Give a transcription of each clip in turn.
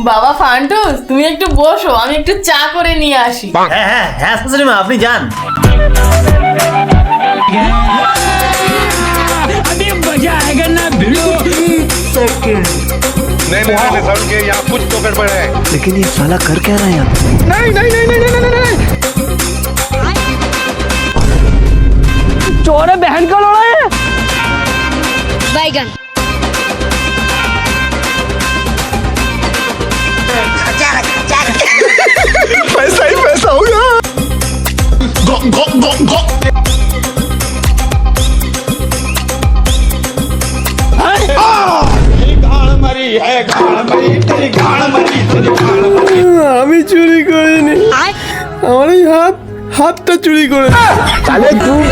বাবা ফান্টুস, তুমি একটু বসো, আমি একটু চা করে নিয়ে আসি। হ্যাঁ হ্যাঁ হ্যাঁ শাশুড়ি মা, আপনি যান। नहीं नहीं समझ के यहाँ कुछ तो गड़बड़ है। लेकिन ये साला कर क्या रहा है यहाँ पे? नहीं नहीं नहीं नहीं नहीं नहीं चोर है, बहन का लड़ा है। बैगन पैसा ही पैसा होगा। गो गो गो गो আমি চুরি করিনি, আমার এই হাতটা চুরি করে। তাহলে তুই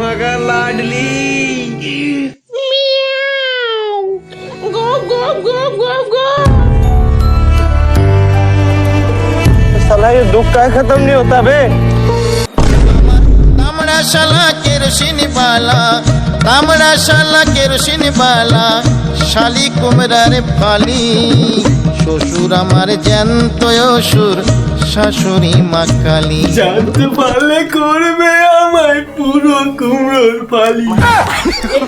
मगर लाडली साला ये दुख का खत्म नहीं होता बे। तामड़ा शाला केरोसिन बाला, तामड़ा शाला केरोसिन बाला, শালি কুমড়ার ফালি, শ্বশুর আমার জ্যান্ত অসুর, শাশুড়ি মা কালী। জানতে পারলে করবে আমায় পুরো কুমড়োর ফালি।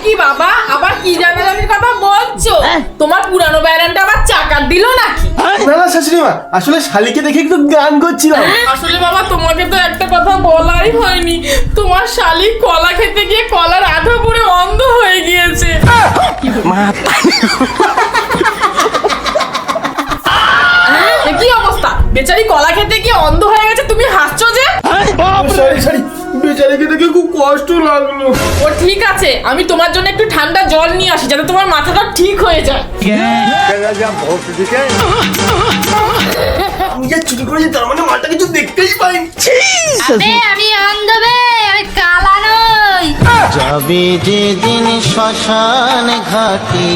কি বাবা, আবার কি জানাজানির কথা বলছো? তোমার পুরানো ব্যারানটা আবার চাকার দিল নাকি? না না শাশুড়ি মা, আসলে শালিকে দেখে একটু গান করছিলাম। আসলে বাবা, তোমাকে তো একটা কথা বলাই হয়নি, তোমার শালি কলা খেতে গিয়ে কলার আঠা পড়ে অন্ধ হয়ে গিয়েছে। কি অবস্থা, বেচারি কলা খেতে গিয়ে অন্ধ হয়ে গেছে, তুমি হাসছো যে? সরি সরি, বেচারিকে দেখে খুব কষ্ট লাগলো। ও ঠিক আছে, আমি তোমার জন্য একটু ঠান্ডা জল নিয়ে আসি যাতে তোমার মাথাটা ঠিক হয়ে যায়। আমি যে চুরি করেছি তার মানে মালটা কিছু দেখতেই পাইনি। আবে আমি অন্ধ বে, আমি কালা নই। যাবে যেদিন শ্মশান ঘাটে